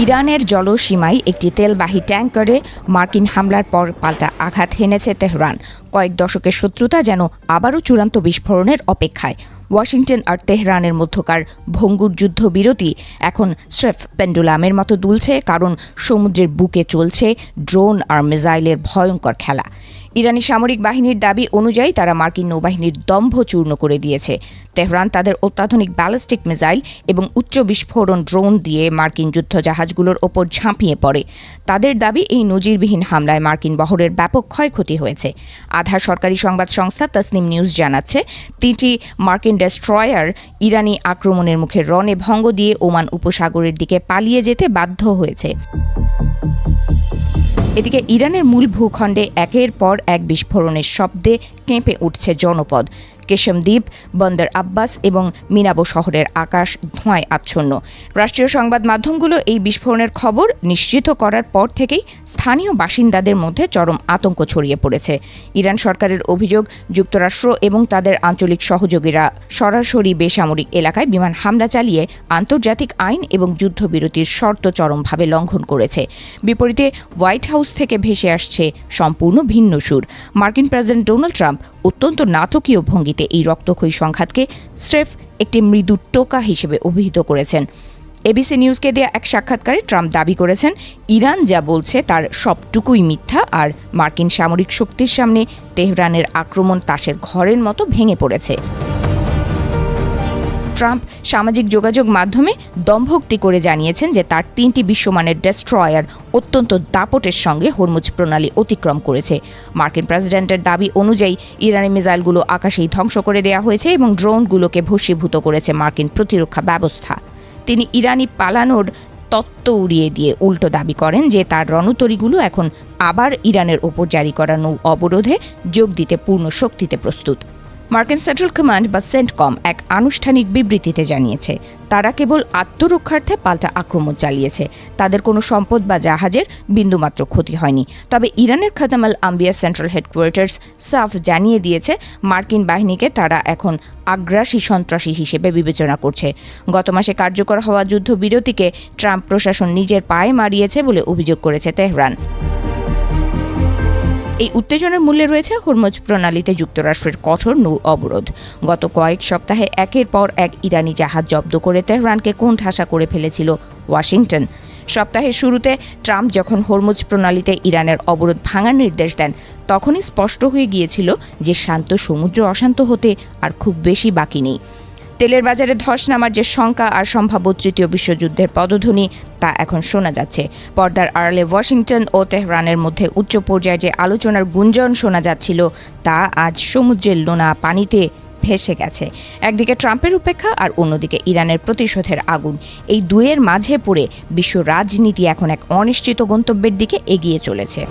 ইরানের জলসীমায় একটি তেলবাহী ট্যাঙ্কারে মার্কিন হামলার পর পাল্টা আঘাত হেনেছে তেহরান। কয়েক দশকের শত্রুতা যেন আবারও চূড়ান্ত বিস্ফোরণের অপেক্ষায়। ওয়াশিংটন আর তেহরানের মধ্যকার ভঙ্গুর যুদ্ধবিরতি এখন স্রেফ পেন্ডুলামের মতো দুলছে, কারণ সমুদ্রের বুকে চলছে ড্রোন আর মিসাইলের ভয়ঙ্কর খেলা। ইরানি সামরিক বাহিনীর দাবি অনুযায়ী তারা মার্কিন নৌবাহিনীর দম্ভ চূর্ণ করে দিয়েছে। তেহরান তাদের অত্যাধুনিক ব্যালিস্টিক মিসাইল এবং উচ্চ বিস্ফোরণ ড্রোন দিয়ে মার্কিন যুদ্ধজাহাজগুলোর ওপর ঝাঁপিয়ে পড়ে। তাদের দাবি, এই নজিরবিহীন হামলায় মার্কিন বহরের ব্যাপক ক্ষয়ক্ষতি হয়েছে। আধা সরকারি সংবাদ সংস্থা তাসনিম নিউজ জানাচ্ছে, 3টি মার্কিন ডেস্ট্রয়ার ইরানি আক্রমণের মুখে রণে ভঙ্গ দিয়ে ওমান উপসাগরের দিকে পালিয়ে যেতে বাধ্য হয়েছে। এদিকে ইরানের মূল ভূখণ্ডে একের পর এক বিস্ফোরণের শব্দে কেঁপে উঠছে জনপদ। কেশম দ্বীপ, বন্দর আব্বাস এবং মিনাবো শহরের আকাশ ধোঁয়ায় আচ্ছন্ন। রাষ্ট্রীয় সংবাদ মাধ্যমগুলো এই বিস্ফোরণের খবর নিশ্চিত করার পর থেকেই স্থানীয় বাসিন্দাদের মধ্যে চরম আতঙ্ক ছড়িয়ে পড়েছে। ইরান সরকারের অভিযোগ, যুক্তরাষ্ট্র এবং তাদের আঞ্চলিক সহযোগীরা সরাসরি বেসামরিক এলাকায় বিমান হামলা চালিয়ে আন্তর্জাতিক আইন এবং যুদ্ধবিরতির শর্ত চরমভাবে লঙ্ঘন করেছে। বিপরীতে হোয়াইট হাউস থেকে ভেসে আসছে সম্পূর্ণ ভিন্ন সুর। মার্কিন প্রেসিডেন্ট ডোনাল্ড ট্রাম্প অত্যন্ত নাটকীয় ভঙ্গিতে এই রক্তক্ষয়ী সংঘাতকে স্রেফ একটি মৃদু টোকা হিসেবে অভিহিত করেছেন। এবিসি নিউজকে দেয়া এক সাক্ষাৎকারে ট্রাম্প দাবি করেছেন, ইরান যা বলছে তার সবটুকুই মিথ্যা, আর মার্কিন সামরিক শক্তির সামনে তেহরানের আক্রমণ তাসের ঘরের মতো ভেঙে পড়েছে। ট্রাম্প সামাজিক যোগাযোগ মাধ্যমে দম্ভোক্তি করে জানিয়েছেন যে তার 3টি বিশ্বমানের ডেস্ট্রয়ার অত্যন্ত দাপটের সঙ্গে হরমুজ প্রণালী অতিক্রম করেছে। মার্কিন প্রেসিডেন্টের দাবি অনুযায়ী ইরানি মিসাইলগুলো আকাশেই ধ্বংস করে দেওয়া হয়েছে এবং ড্রোনগুলোকে ভস্মীভূত করেছে মার্কিন প্রতিরক্ষা ব্যবস্থা। তিনি ইরানি পালানোর তত্ত্ব উড়িয়ে দিয়ে উল্টো দাবি করেন যে তার রণতরীগুলো এখন আবার ইরানের ওপর জারি করা নৌ অবরোধে যোগ দিতে পূর্ণ শক্তিতে প্রস্তুত। মার্কিন সেন্ট্রাল কমান্ড বা সেন্টকম এক আনুষ্ঠানিক বিবৃতিতে জানিয়েছে, তারা কেবল আত্মরক্ষার্থে পাল্টা আক্রমণ চালিয়েছে। তাদের কোনো সম্পদ বা জাহাজের বিন্দুমাত্র ক্ষতি হয়নি। তবে ইরানের খাতাম আল আম্বিয়া সেন্ট্রাল হেডকোয়ার্টার্স সাফ জানিয়ে দিয়েছে, মার্কিন বাহিনীকে তারা এখন আগ্রাসী সন্ত্রাসী হিসেবে বিবেচনা করছে। গত মাসে কার্যকর হওয়া যুদ্ধবিরতিকে ট্রাম্প প্রশাসন নিজের পায়ে মারিয়েছে বলে অভিযোগ করেছে তেহরান। এই উত্তেজনার মূল্যে রয়েছে হরমুজ প্রণালীতে যুক্তরাষ্ট্রের কঠোর নৌ অবরোধ। গত কয়েক সপ্তাহে একের পর এক ইরানি জাহাজ জব্দ করে তেহরানকে কোণঠাসা করে ফেলেছিল ওয়াশিংটন। সপ্তাহের শুরুতে ট্রাম্প যখন হরমুজ প্রণালীতে ইরানের অবরোধ ভাঙার নির্দেশ দেন, তখনই স্পষ্ট হয়ে গিয়েছিল যে শান্ত সমুদ্র অশান্ত হতে আর খুব বেশি বাকি নেই। তেলের বাজারে ধস নামার যে শঙ্কা আর সম্ভাব্য তৃতীয় বিশ্বযুদ্ধের পদধ্বনি, তা এখন শোনা যাচ্ছে। পর্দার আড়ালে ওয়াশিংটন ও তেহরানের মধ্যে উচ্চ পর্যায়ে যে আলোচনার গুঞ্জন শোনা যাচ্ছিল, তা আজ সমুদ্রের লোনা পানিতে ভেসে গেছে। একদিকে ট্রাম্পের উপেক্ষা আর অন্যদিকে ইরানের প্রতিশোধের আগুন। এই দুয়ের মাঝে পড়ে বিশ্ব রাজনীতি এখন এক অনিশ্চিত গন্তব্যের দিকে এগিয়ে চলেছে।